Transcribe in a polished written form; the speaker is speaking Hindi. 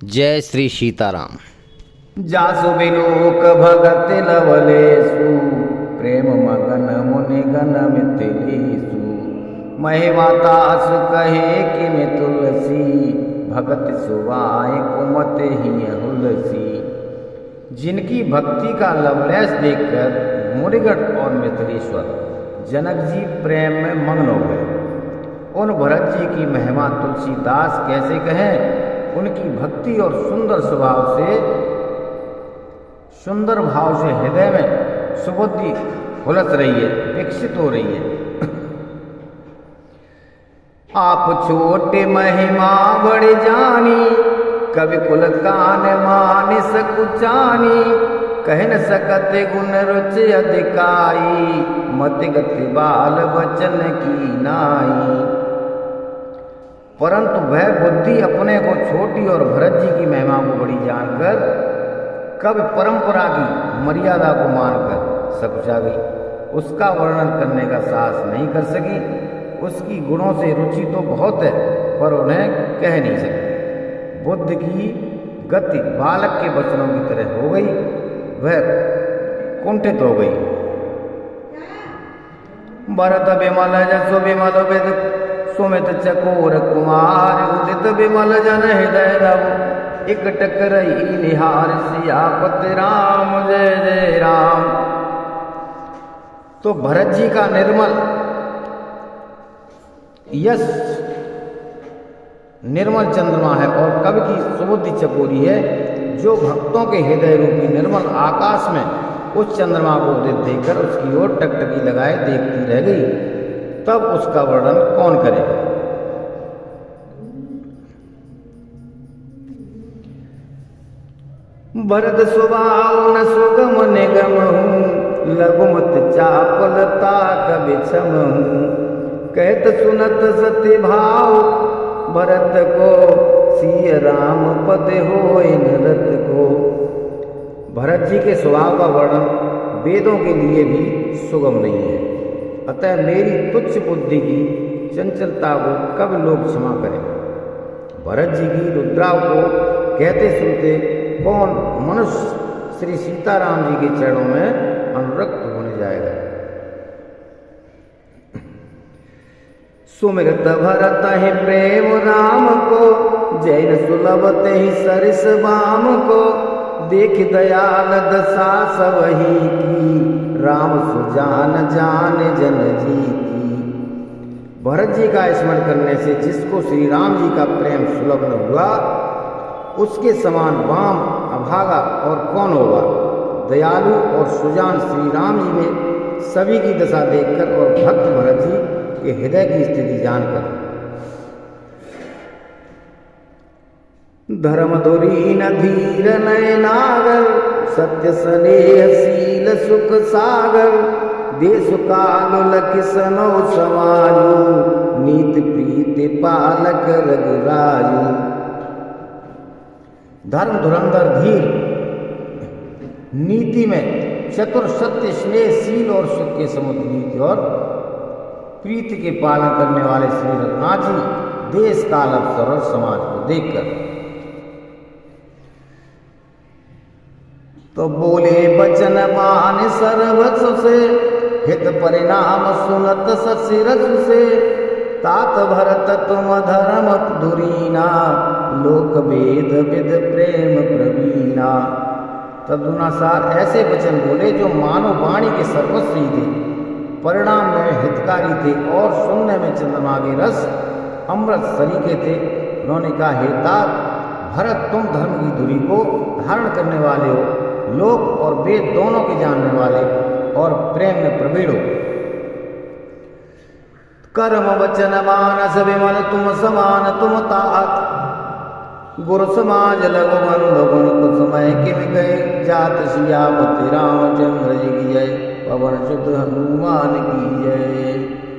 जय श्री सीताराम। जासु बिलोक भगत लवलेसु प्रेम मगन मुनि गण मिथिलेसु महिमातासु कहे कि मैं तुलसी भगत सुवाए कुमत ही हुलसी। जिनकी भक्ति का लवलेस देखकर मुनिगण और मिथिलेश्वर जनक जी प्रेम में मग्न हो गए। उन भरत जी की महिमा तुलसीदास कैसे कहें। उनकी भक्ति और सुंदर स्वभाव से सुंदर भाव से हृदय में सुबुद्धि हुलस रही है, विकसित हो रही है। आप छोटे महिमा बड़े जानी कवि कुल कान मान सकुचानी कह न सकते गुण रुचि अधिकाई मति गति बाल बचन की नाई। परंतु वह बुद्धि अपने को छोटी और भरत जी की महिमा को बड़ी जानकर कवि परंपरा की मर्यादा को मानकर सकुचा गई। उसका वर्णन करने का साहस नहीं कर सकी। उसकी गुणों से रुचि तो बहुत है पर उन्हें कह नहीं सकती। बुद्ध की गति बालक के वचनों की तरह हो गई, वह कुंठित हो गई। भरत विमल जसो विमल वेद सुमित चकोर कुमार उदित विमल जन हृदय नव एक टकरई निहार सियापति राम जय जय राम। तो भरत जी का निर्मल यश निर्मल चंद्रमा है और कवि की सुबुद्धि चकोरी है, जो भक्तों के हृदय रूपी निर्मल आकाश में उस चंद्रमा को उदित देखकर उसकी ओर टकटकी लगाए देखती रह गई। तब उसका वर्णन कौन करे। भरत स्वभाव न सुगम निगम हूँ लघुमत चापलता कवि क्षम हूँ कहत सुनत सत्य भाव भरत को सिय राम पद होय नरत को। भरत जी के स्वभाव का वर्णन वेदों के लिए भी सुगम नहीं है, अतः मेरी तुच्छ बुद्धि की चंचलता को कब लोग क्षमा करें। भरत जी की रुद्रा को कहते सुनते कौन मनुष्य श्री सीताराम जी के चरणों में अनुरक्त होने जाएगा। सुमिरत भरत है प्रेम राम को जैन सुलभते ही सरिस बाम को देख दयाल दशा सबही की राम सुजान जान जन जी की। भरत जी का स्मरण करने से जिसको श्री राम जी का प्रेम सुलभ न हुआ उसके समान वाम अभागा और कौन होगा। दयालु और सुजान श्री राम जी में सभी की दशा देखकर और भक्त भरत जी के हृदय की स्थिति जानकर धर्म धुरी न धीर नय नागर सत्य स्नेह शील सुख सागर देश काल लखिसनो समाजु नीति प्रीति पालक रघुराजु। धर्म धुरंधर धीर नीति में चतुर सत्य स्नेह शील और सुख के समुद्र नीति और प्रीति के पालन करने वाले श्री रघुनाथ जी देश काल अवसर और समाज को देखकर तो बोले बचन मान सर्वस्व से हित परिणाम सुनत सशिरस से तात भरत तुम धर्म धुरीना लोक वेद विद प्रेम प्रवीणा। तदनुसार ऐसे वचन बोले जो मानव वाणी के सर्वस्व ही थे, परिणाम में हितकारी थे और सुनने में चंद्रमा के रस अमृत सरीखे थे। उन्होंने कहा, हे तात भरत तुम धर्म की धुरी को धारण करने वाले हो, लोक और वेद दोनों के जानने वाले और प्रेम में प्रवीण हो। कर्म वचन मानस विमल तुम समान तुम तात गुरु समाज लघु बंधु गुण कुसुमय किम गए जात सियापति रामचंद्र जी की जय पवन सुत हनुमान की जय।